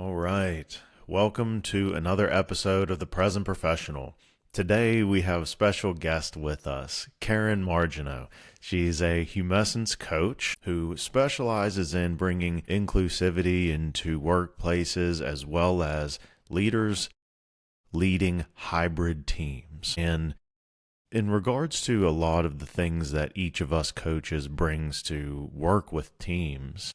All right. Welcome to another episode of The Present Professional. Today we have a special guest with us, Karen Marginot. She's a Humessence coach who specializes in bringing inclusivity into workplaces as well as leaders leading hybrid teams. And in regards to a lot of the things that each of us coaches brings to work with teams,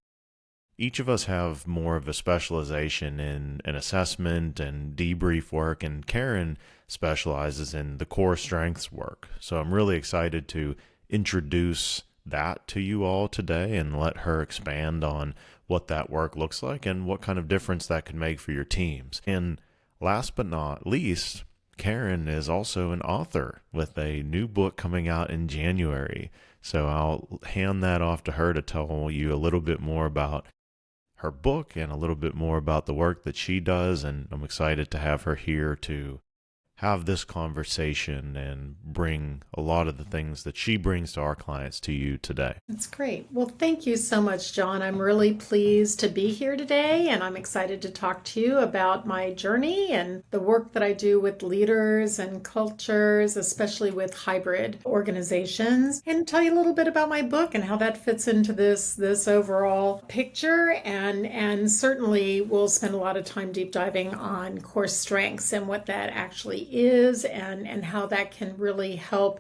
each of us have more of a specialization in an assessment and debrief work, and Karen specializes in the core strengths work. So I'm really excited to introduce that to you all today and let her expand on what that work looks like and what kind of difference that could make for your teams. And last but not least, Karen is also an author with a new book coming out in January. So I'll hand that off to her to tell you a little bit more about her book and a little bit more about the work that she does. And I'm excited to have her here to have this conversation and bring a lot of the things that she brings to our clients to you today. That's great. Well, thank you so much, John. I'm really pleased to be here today, and I'm excited to talk to you about my journey and the work that I do with leaders and cultures, especially with hybrid organizations, and tell you a little bit about my book and how that fits into this overall picture. And certainly we'll spend a lot of time deep diving on core strengths and what that actually is and how that can really help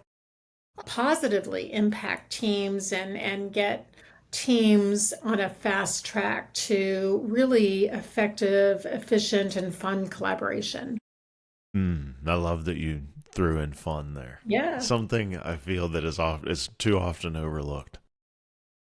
positively impact teams and get teams on a fast track to really effective, efficient, and fun collaboration. I love that you threw in fun there. Yeah. Something I feel that is too often overlooked.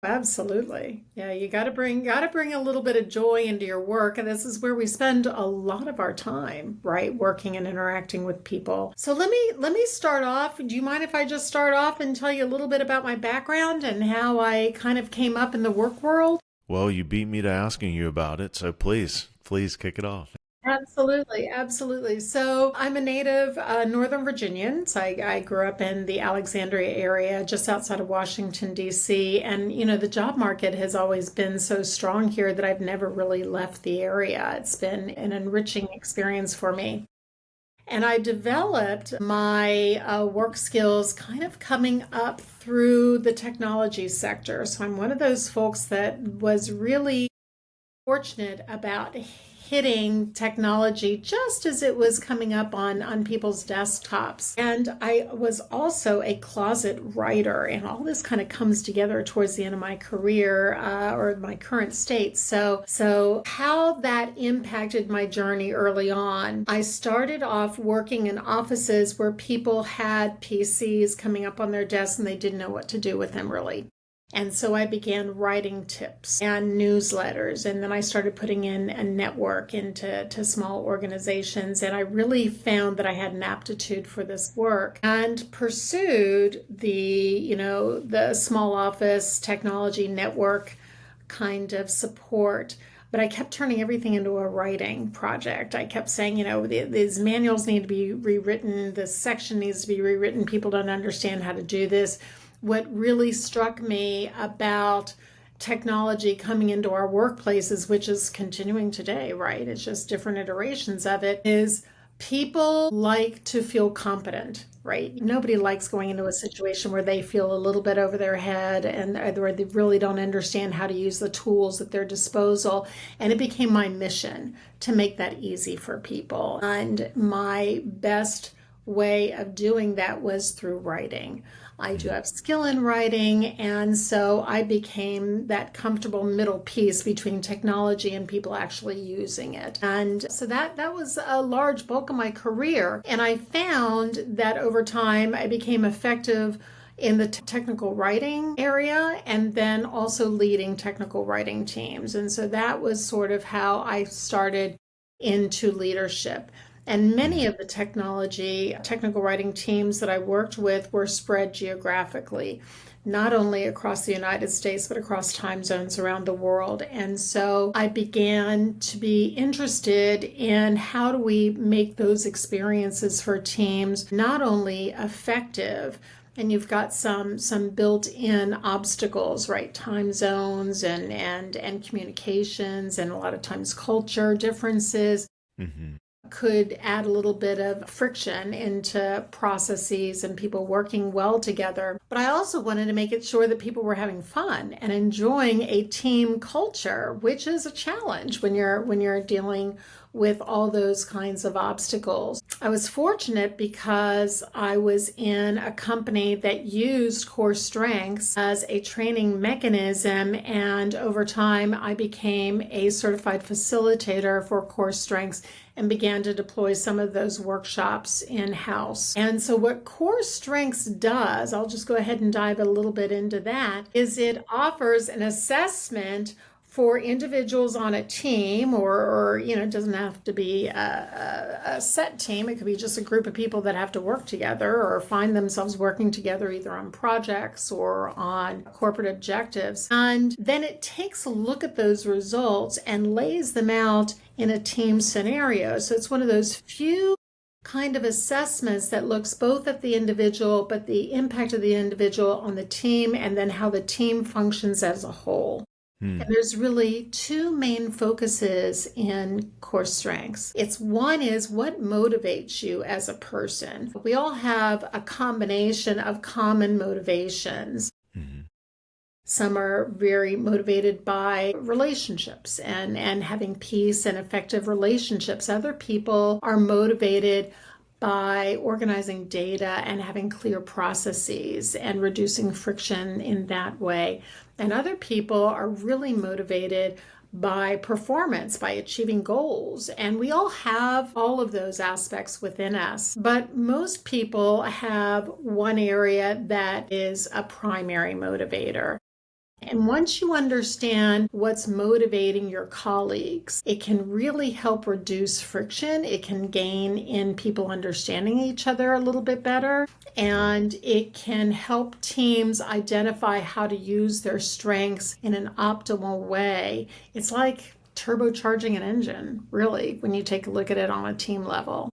Absolutely. Yeah, you got to bring a little bit of joy into your work, and this is where we spend a lot of our time, right? Working and interacting with people. So let me start off. Do you mind if I just start off and tell you a little bit about my background and how I kind of came up in the work world? Well, you beat me to asking you about it, so please kick it off. Absolutely, absolutely. So I'm a native Northern Virginian. So I grew up in the Alexandria area, just outside of Washington, D.C. And, the job market has always been so strong here that I've never really left the area. It's been an enriching experience for me. And I developed my work skills kind of coming up through the technology sector. So I'm one of those folks that was really fortunate about hitting technology just as it was coming up on people's desktops. And I was also a closet writer, and all this kind of comes together towards the end of my career or my current state. So how that impacted my journey early on, I started off working in offices where people had PCs coming up on their desks and they didn't know what to do with them really. And so I began writing tips and newsletters. And then I started putting in a network into small organizations. And I really found that I had an aptitude for this work and pursued the small office technology network kind of support. But I kept turning everything into a writing project. I kept saying, these manuals need to be rewritten. This section needs to be rewritten. People don't understand how to do this. What really struck me about technology coming into our workplaces, which is continuing today, right? It's just different iterations of it, is people like to feel competent, right? Nobody likes going into a situation where they feel a little bit over their head and where they really don't understand how to use the tools at their disposal. And it became my mission to make that easy for people. And my best way of doing that was through writing. I do have skill in writing, and so I became that comfortable middle piece between technology and people actually using it. And so that was a large bulk of my career. And I found that over time I became effective in the technical writing area and then also leading technical writing teams. And so that was sort of how I started into leadership. And many of the technical writing teams that I worked with were spread geographically, not only across the United States, but across time zones around the world. And so I began to be interested in how do we make those experiences for teams not only effective, and you've got some built-in obstacles, right? Time zones and communications, and a lot of times culture differences Hmm. could add a little bit of friction into processes and people working well together. But I also wanted to make it sure that people were having fun and enjoying a team culture, which is a challenge when you're dealing with all those kinds of obstacles. I was fortunate because I was in a company that used CoreStrengths as a training mechanism, and over time I became a certified facilitator for CoreStrengths and began to deploy some of those workshops in-house. And so what CoreStrengths does, I'll just go ahead and dive a little bit into that, is it offers an assessment for individuals on a team, or it doesn't have to be a set team. It could be just a group of people that have to work together or find themselves working together either on projects or on corporate objectives. And then it takes a look at those results and lays them out in a team scenario. So it's one of those few kind of assessments that looks both at the individual, but the impact of the individual on the team, and then how the team functions as a whole. And there's really two main focuses in CoreStrengths. One is what motivates you as a person. We all have a combination of common motivations. Hmm. Some are very motivated by relationships and having peace and effective relationships. Other people are motivated by organizing data and having clear processes and reducing friction in that way. And other people are really motivated by performance, by achieving goals. And we all have all of those aspects within us. But most people have one area that is a primary motivator. And once you understand what's motivating your colleagues, it can really help reduce friction. It can gain in people understanding each other a little bit better. And it can help teams identify how to use their strengths in an optimal way. It's like turbocharging an engine, really, when you take a look at it on a team level.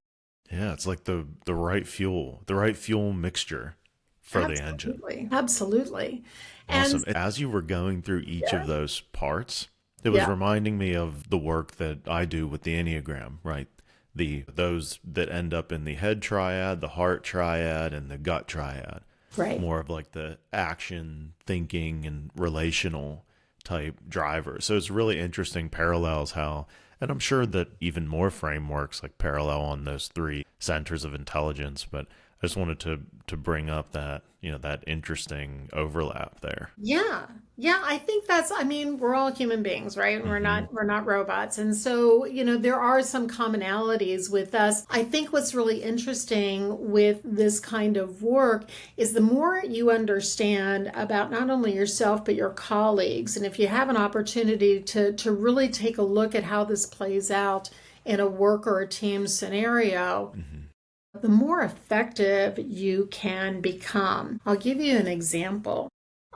Yeah, it's like the right fuel mixture for the engine. Absolutely. Absolutely. And Awesome. As you were going through each yeah, of those parts, it was yeah, reminding me of the work that I do with the Enneagram, right? Those that end up in the head triad, the heart triad, and the gut triad. right. More of like the action, thinking, and relational type driver. So it's really interesting parallels how, and I'm sure that even more frameworks like parallel on those three centers of intelligence, but I just wanted to bring up that, that interesting overlap there. Yeah. Yeah, I think I mean, we're all human beings, right? Hmm. We're not robots. And so, there are some commonalities with us. I think what's really interesting with this kind of work is the more you understand about not only yourself, but your colleagues. And if you have an opportunity to really take a look at how this plays out in a work or a team scenario, Hmm. the more effective you can become. I'll give you an example.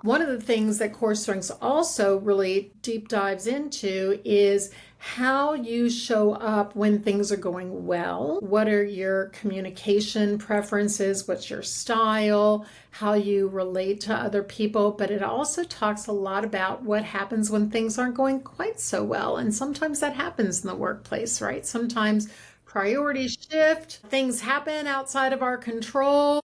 One of the things that Core Strengths also really deep dives into is how you show up when things are going well. What are your communication preferences? What's your style? How you relate to other people. But it also talks a lot about what happens when things aren't going quite so well. And sometimes that happens in the workplace, right? Sometimes priorities shift, things happen outside of our control.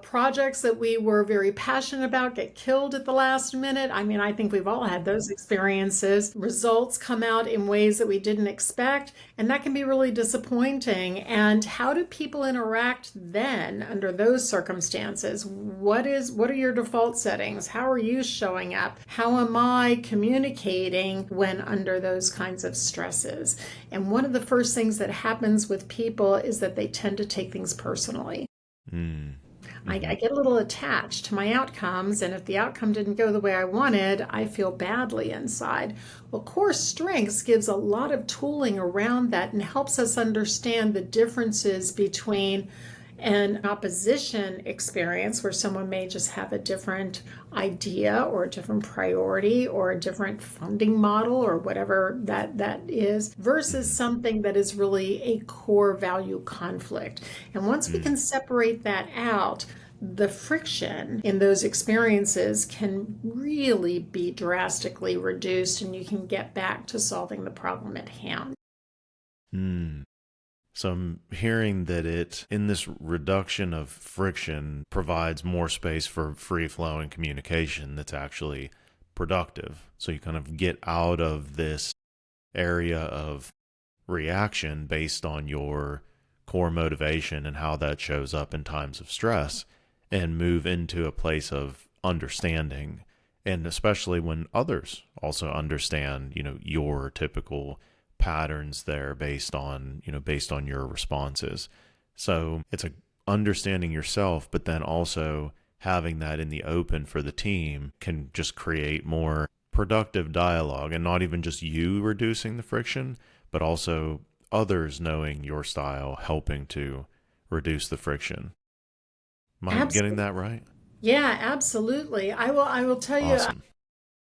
Projects that we were very passionate about get killed at the last minute. I mean, I think we've all had those experiences. Results come out in ways that we didn't expect, and that can be really disappointing. And how do people interact then under those circumstances? What are your default settings? How are you showing up? How am I communicating when under those kinds of stresses? And one of the first things that happens with people is that they tend to take things personally. I Mm-hmm. get a little attached to my outcomes, and if the outcome didn't go the way I wanted, I feel badly inside. Well, Core Strengths gives a lot of tooling around that and helps us understand the differences between an opposition experience where someone may just have a different idea or a different priority or a different funding model or whatever that is, versus Mm-hmm. something that is really a core value conflict. And once we can separate that out, the friction in those experiences can really be drastically reduced and you can get back to solving the problem at hand. Hmm. So I'm hearing that in this reduction of friction, provides more space for free flowing communication that's actually productive. So you kind of get out of this area of reaction based on your core motivation and how that shows up in times of stress, and move into a place of understanding. And especially when others also understand, your typical patterns there based on your responses. So it's a understanding yourself, but then also having that in the open for the team can just create more productive dialogue, and not even just you reducing the friction, but also others knowing your style, helping to reduce the friction. Am I getting Absolutely. that right? Yeah, absolutely. I will tell you Awesome.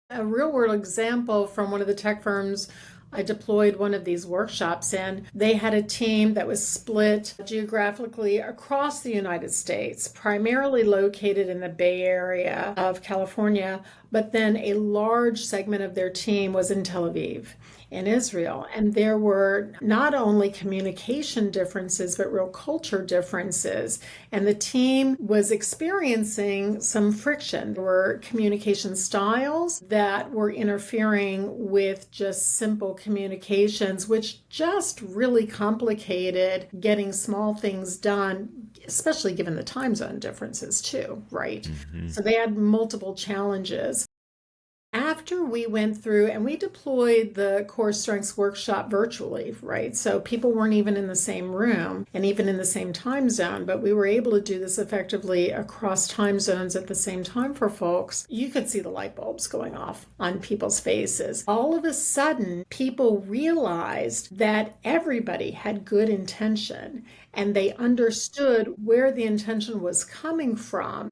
a real world example from one of the tech firms I deployed one of these workshops in. They had a team that was split geographically across the United States, primarily located in the Bay Area of California, but then a large segment of their team was in Tel Aviv in Israel. And there were not only communication differences, but real culture differences. And the team was experiencing some friction. There were communication styles that were interfering with just simple communications, which just really complicated getting small things done, especially given the time zone differences, too, right? Hmm. So they had multiple challenges. After we went through and we deployed the Core Strengths workshop virtually, right? So people weren't even in the same room and even in the same time zone, but we were able to do this effectively across time zones at the same time for folks. You could see the light bulbs going off on people's faces. All of a sudden, people realized that everybody had good intention and they understood where the intention was coming from.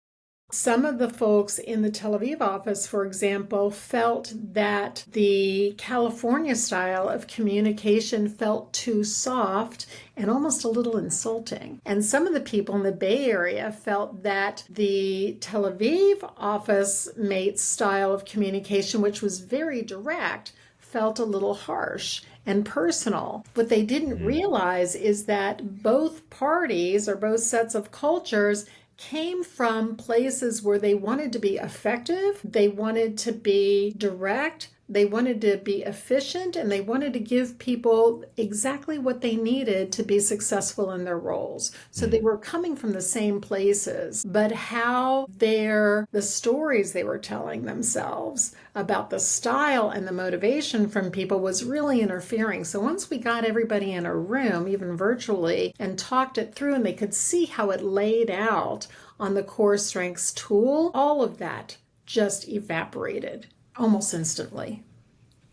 Some of the folks in the Tel Aviv office, for example, felt that the California style of communication felt too soft and almost a little insulting. And some of the people in the Bay Area felt that the Tel Aviv office mate's style of communication, which was very direct, felt a little harsh and personal. What they didn't Hmm. realize is that both parties or both sets of cultures came from places where they wanted to be effective, they wanted to be direct, they wanted to be efficient, and they wanted to give people exactly what they needed to be successful in their roles. So they Hmm. were coming from the same places, but how the stories they were telling themselves about the style and the motivation from people was really interfering. So once we got everybody in a room, even virtually, and talked it through and they could see how it laid out on the Core Strengths tool, all of that just evaporated almost instantly.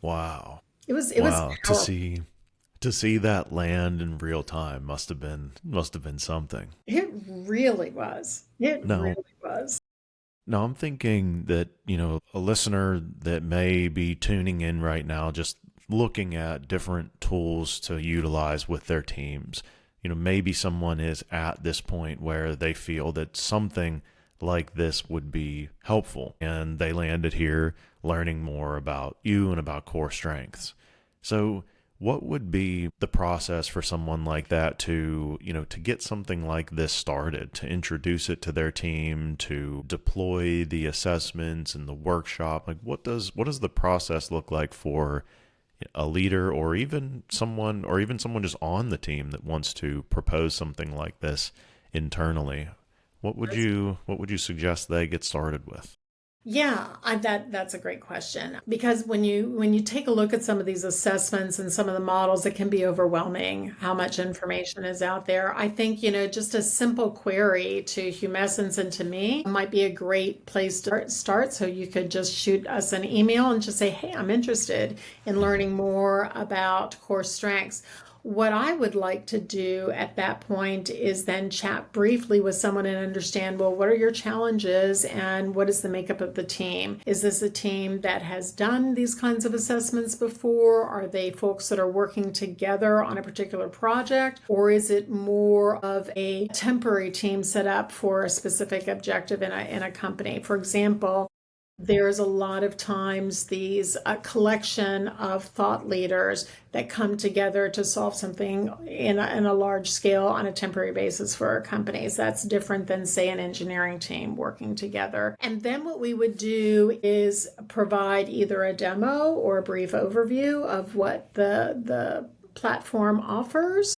Wow. It was Wow. powerful. To see that land in real time must have been something. It really was. It Now, really was. now I'm thinking that, a listener that may be tuning in right now, just looking at different tools to utilize with their teams. Maybe someone is at this point where they feel that something like this would be helpful, and they landed here learning more about you and about core strengths. So, what would be the process for someone like that to, to get something like this started, to introduce it to their team, to deploy the assessments and the workshop? Like, what does the process look like for a leader, or even someone just on the team that wants to propose something like this internally? What would you suggest they get started with? Yeah, that's a great question because when you take a look at some of these assessments and some of the models, it can be overwhelming how much information is out there. I think, just a simple query to Humessence and to me might be a great place to start. So you could just shoot us an email and just say, "Hey, I'm interested in learning more about core strengths." What I would like to do at that point is then chat briefly with someone and understand, well, what are your challenges and what is the makeup of the team? Is this a team that has done these kinds of assessments before? Are they folks that are working together on a particular project? Or is it more of a temporary team set up for a specific objective in a company? For example, there's a lot of times these collection of thought leaders that come together to solve something in a large scale on a temporary basis for our companies. That's different than, say, an engineering team working together. And then what we would do is provide either a demo or a brief overview of what the platform offers.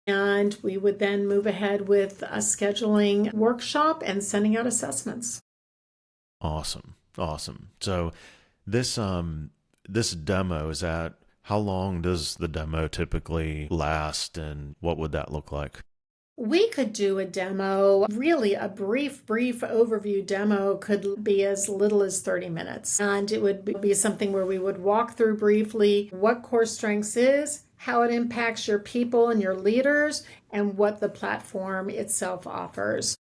And we would then move ahead with a scheduling workshop and sending out assessments. Awesome. Awesome. So this demo, is that, how long does the demo typically last, and what would that look like? We could do a demo, really a brief overview demo could be as little as 30 minutes. And it would be something where we would walk through briefly what CoreStrengths is, how it impacts your people and your leaders, and what the platform itself offers.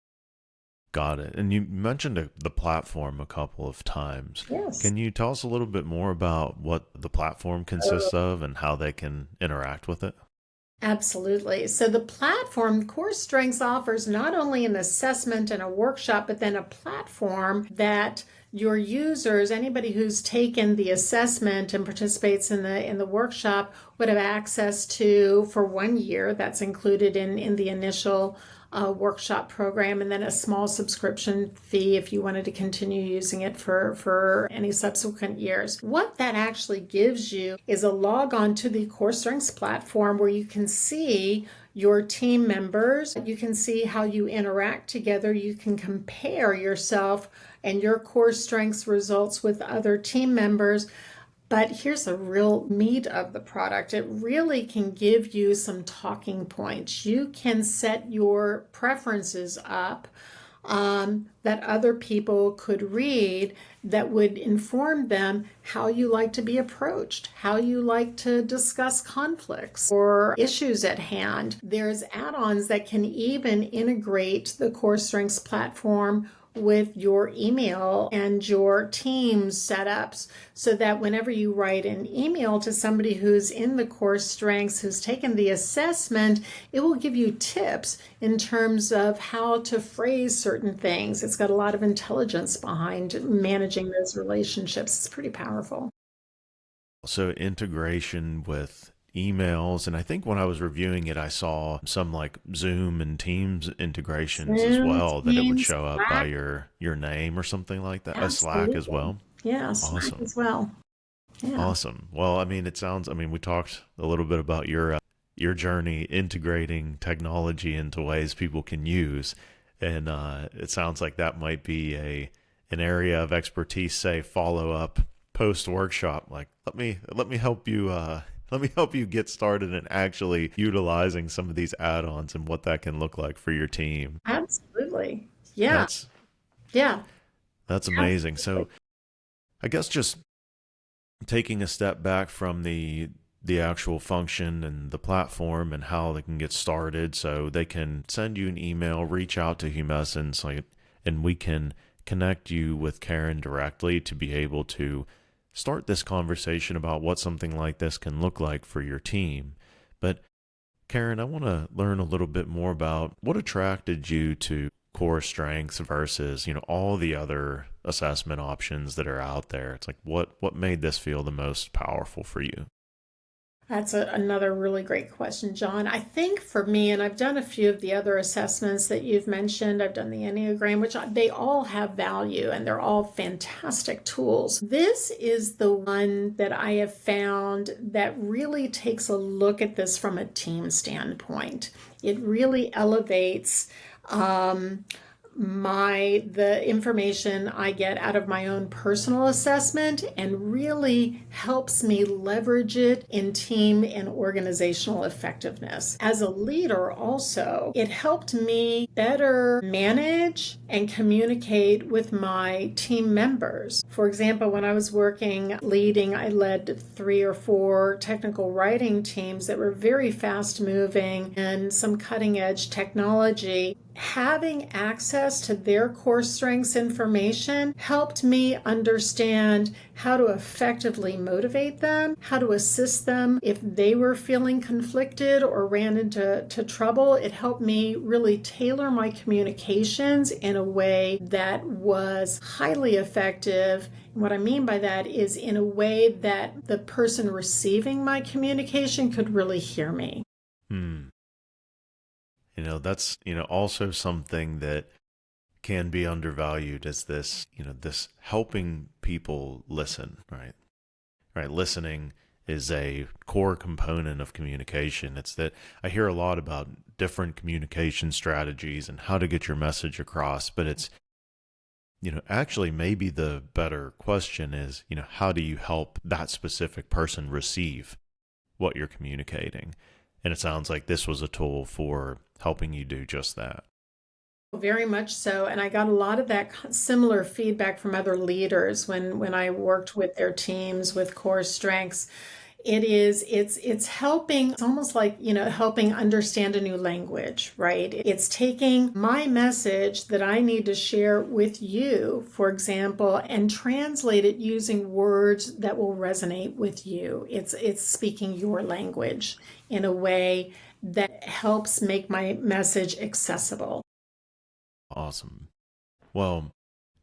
Got it. And you mentioned the platform a couple of times. Yes. Can you tell us a little bit more about what the platform consists of and how they can interact with it? Absolutely. So the platform CoreStrengths offers not only an assessment and a workshop, but then a platform that your users, anybody who's taken the assessment and participates in the workshop, would have access to for 1 year. That's included in the initial workshop program, and then a small subscription fee if you wanted to continue using it for any subsequent years. What that actually gives you is a log on to the CoreStrengths platform where you can see your team members, you can see how you interact together, you can compare yourself and your CoreStrengths results with other team members. But here's the real meat of the product. It really can give you some talking points. You can set your preferences up that other people could read that would inform them how you like to be approached, how you like to discuss conflicts or issues at hand. There's add-ons that can even integrate the CoreStrengths platform with your email and your Teams setups so that whenever you write an email to somebody who's in the CoreStrengths, who's taken the assessment, it will give you tips in terms of how to phrase certain things. It's got a lot of intelligence behind managing those relationships. It's pretty powerful. So integration with emails, and I think when I was reviewing it, I saw some like Zoom and Teams integrations as Zoom, well, that it would Teams, show up by Slack. your name or something like that. A Slack as Absolutely. well. Yeah, Slack Awesome. as well. Yeah. Awesome. Well, I mean, it sounds, I mean, we talked a little bit about your journey integrating technology into ways people can use. And it sounds like that might be an area of expertise, say follow up post workshop. Like, let me help you let me help you get started in actually utilizing some of these add-ons and what that can look like for your team. Absolutely. Yeah. That's Yeah. that's amazing. So I guess just taking a step back from the actual function and the platform and how they can get started, so they can send you an email, reach out to Humessence, like, and we can connect you with Karen directly to be able to start this conversation about what something like this can look like for your team. But Karen, I want to learn a little bit more about what attracted you to CoreStrengths versus, all the other assessment options that are out there. It's like, what made this feel the most powerful for you? That's another really great question, John. I think for me, and I've done a few of the other assessments that you've mentioned, I've done the Enneagram, which they all have value and they're all fantastic tools. This is the one that I have found that really takes a look at this from a team standpoint. It really elevates the information I get out of my own personal assessment and really helps me leverage it in team and organizational effectiveness. As a leader also, it helped me better manage and communicate with my team members. For example, when I was leading, I led 3 or 4 technical writing teams that were very fast moving and some cutting edge technology. Having access to their core strengths information helped me understand how to effectively motivate them, how to assist them if they were feeling conflicted or ran into trouble. It helped me really tailor my communications in a way that was highly effective. And what I mean by that is in a way that the person receiving my communication could really hear me. Hmm. That's, also something that can be undervalued is this, this helping people listen, right? Right. Listening is a core component of communication. It's that I hear a lot about different communication strategies and how to get your message across, but it's, actually maybe the better question is, how do you help that specific person receive what you're communicating? And it sounds like this was a tool for helping you do just that. Very much so. And I got a lot of that similar feedback from other leaders when I worked with their teams with core strengths. It's helping, it's almost like, helping understand a new language, right? It's taking my message that I need to share with you, for example, and translate it using words that will resonate with you. It's speaking your language in a way that helps make my message accessible. Awesome. Well,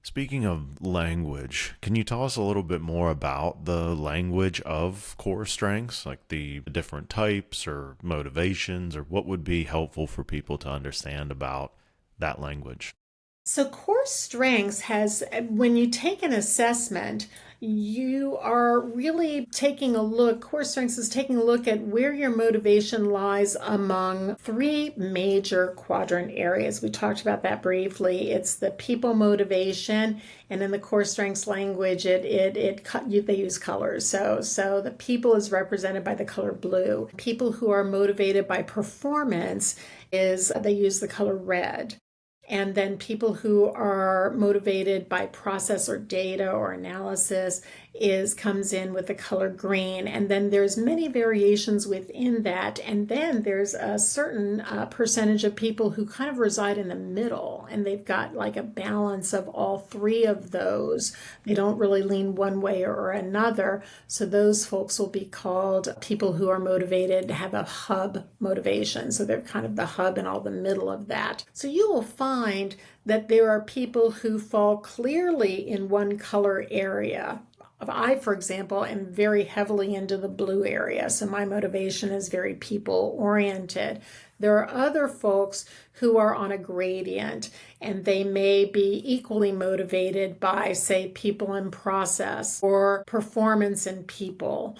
speaking of language, can you tell us a little bit more about the language of core strengths, like the different types or motivations, or what would be helpful for people to understand about that language? So, core strengths has, when you take an assessment, you are really taking a look. Core strengths is taking a look at where your motivation lies among 3 major quadrant areas. We talked about that briefly. It's the people motivation, and in the core strengths language, they use colors. So the people is represented by the color blue. People who are motivated by performance they use the color red. And then people who are motivated by process or data or analysis comes in with the color green. And then there's many variations within that. And then there's a certain percentage of people who kind of reside in the middle, and they've got like a balance of all 3 of those. They don't really lean one way or another. So those folks will be called people who are motivated to have a hub motivation. So they're kind of the hub and all the middle of that. So you will find that there are people who fall clearly in one color area. I, for example, am very heavily into the blue area, so my motivation is very people oriented. There are other folks who are on a gradient, and they may be equally motivated by, say, people and process or performance and people.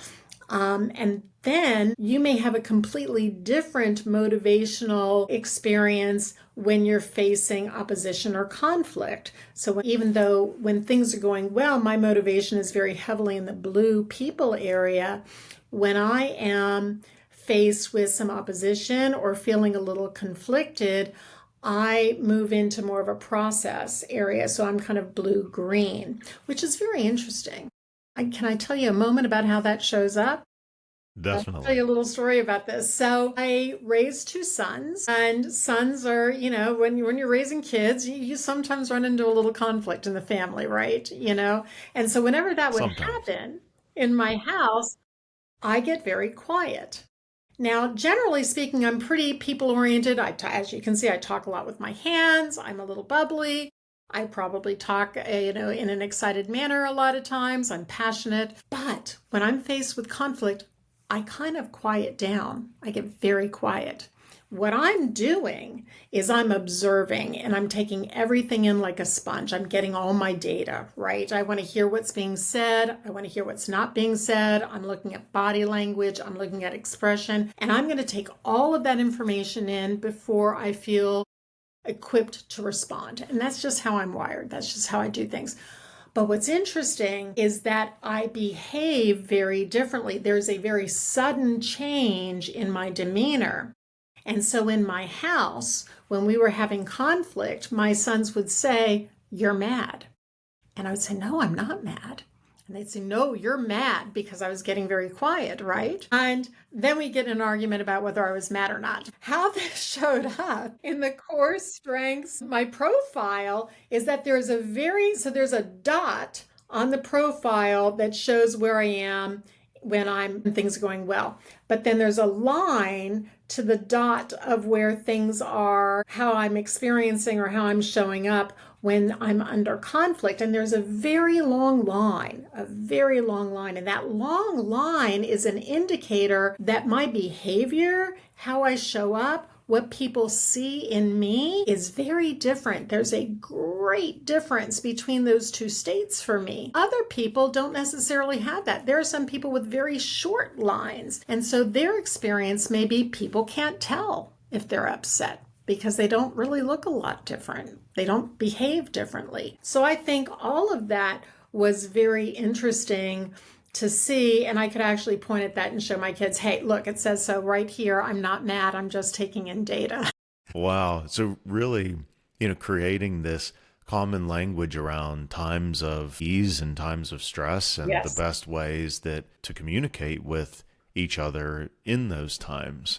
And then you may have a completely different motivational experience when you're facing opposition or conflict. So even though when things are going well, my motivation is very heavily in the blue people area, when I am faced with some opposition or feeling a little conflicted, I move into more of a process area. So I'm kind of blue-green, which is very interesting. Can I tell you a moment about how that shows up? I'll tell Definitely. you a little story about this. So I raised 2 sons, and sons are, when you're raising kids, you sometimes run into a little conflict in the family, right? And so whenever that would Sometimes. happen in my house, I get very quiet. Now, generally speaking, I'm pretty people oriented. As you can see, I talk a lot with my hands. I'm a little bubbly. I probably talk, in an excited manner a lot of times. I'm passionate. But when I'm faced with conflict, I kind of quiet down. I get very quiet. What I'm doing is I'm observing and I'm taking everything in like a sponge. I'm getting all my data, right? I want to hear what's being said. I want to hear what's not being said. I'm looking at body language. I'm looking at expression. And I'm going to take all of that information in before I feel equipped to respond. And that's just how I'm wired. That's just how I do things. But what's interesting is that I behave very differently. There's a very sudden change in my demeanor. And so in my house, when we were having conflict, my sons would say, "You're mad." And I would say, "No, I'm not mad." And they'd say, "No, you're mad," because I was getting very quiet, right? And then we get in an argument about whether I was mad or not. How this showed up in the CoreStrengths, my profile, is that there's a dot on the profile that shows where I am when things are going well. But then there's a line to the dot of where things are, how I'm experiencing or how I'm showing up when I'm under conflict. And there's a very long line. And that long line is an indicator that my behavior, how I show up, what people see in me is very different. There's a great difference between those two states for me. Other people don't necessarily have that. There are some people with very short lines. And so their experience may be people can't tell if they're upset because they don't really look a lot different. They don't behave differently. So I think all of that was very interesting to see, and I could actually point at that and show my kids, "Hey, look, it says so right here. I'm not mad. I'm just taking in data." Wow. So really, creating this common language around times of ease and times of stress and Yes. the best ways to communicate with each other in those times.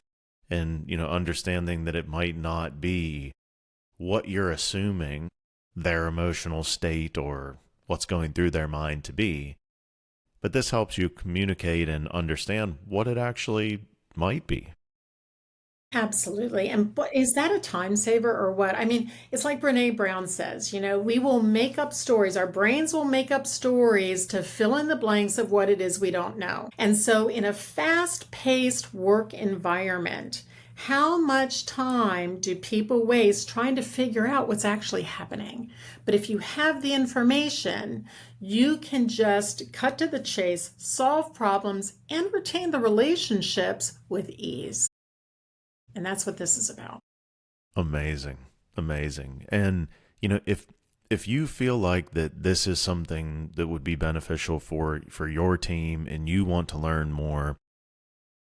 And, understanding that it might not be what you're assuming their emotional state or what's going through their mind to be, but this helps you communicate and understand what it actually might be. Absolutely. And is that a time saver or what? I mean, it's like Brene Brown says, we will make up stories. Our brains will make up stories to fill in the blanks of what it is we don't know. And so in a fast-paced work environment, how much time do people waste trying to figure out what's actually happening? But if you have the information, you can just cut to the chase, solve problems, and retain the relationships with ease. And that's what this is about. Amazing. Amazing. And, if you feel like that this is something that would be beneficial for your team and you want to learn more,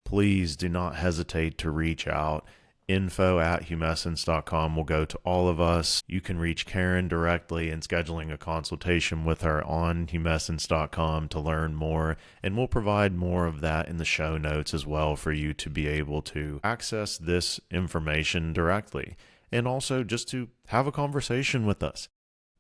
please do not hesitate to reach out. info@humessence.com will go to all of us. You can reach Karen directly in scheduling a consultation with her on humessence.com to learn more. And we'll provide more of that in the show notes as well for you to be able to access this information directly. And also just to have a conversation with us.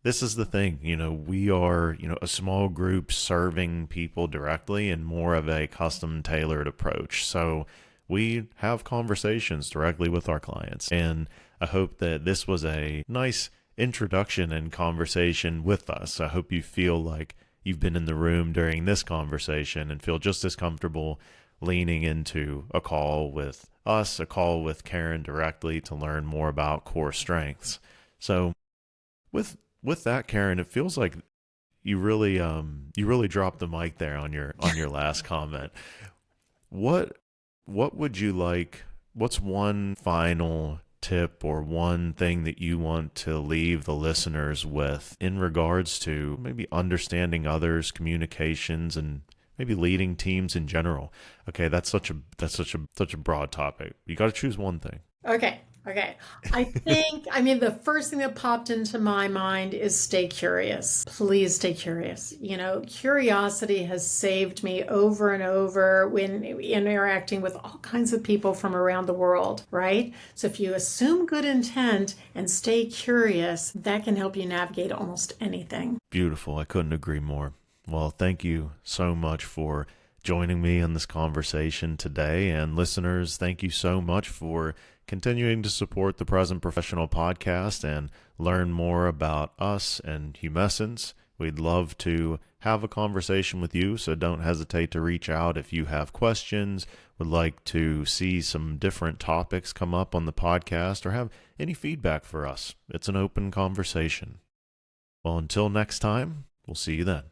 This is the thing, we are, a small group serving people directly and more of a custom tailored approach. So we have conversations directly with our clients. And I hope that this was a nice introduction and conversation with us. I hope you feel like you've been in the room during this conversation and feel just as comfortable leaning into a call with us, a call with Karen directly to learn more about CoreStrengths. So with that, Karen, it feels like you really dropped the mic there on your last comment. What would you like? What's one final tip or one thing that you want to leave the listeners with in regards to maybe understanding others, communications, and maybe leading teams in general? Okay, that's such a broad topic. You got to choose one thing. Okay. The first thing that popped into my mind is stay curious. Please stay curious. Curiosity has saved me over and over when interacting with all kinds of people from around the world, right? So if you assume good intent and stay curious, that can help you navigate almost anything. Beautiful. I couldn't agree more. Well, thank you so much for joining me in this conversation today. And listeners, thank you so much for continuing to support the Present Professional podcast and learn more about us and Humessence. We'd love to have a conversation with you, so don't hesitate to reach out if you have questions, would like to see some different topics come up on the podcast, or have any feedback for us. It's an open conversation. Well, until next time, we'll see you then.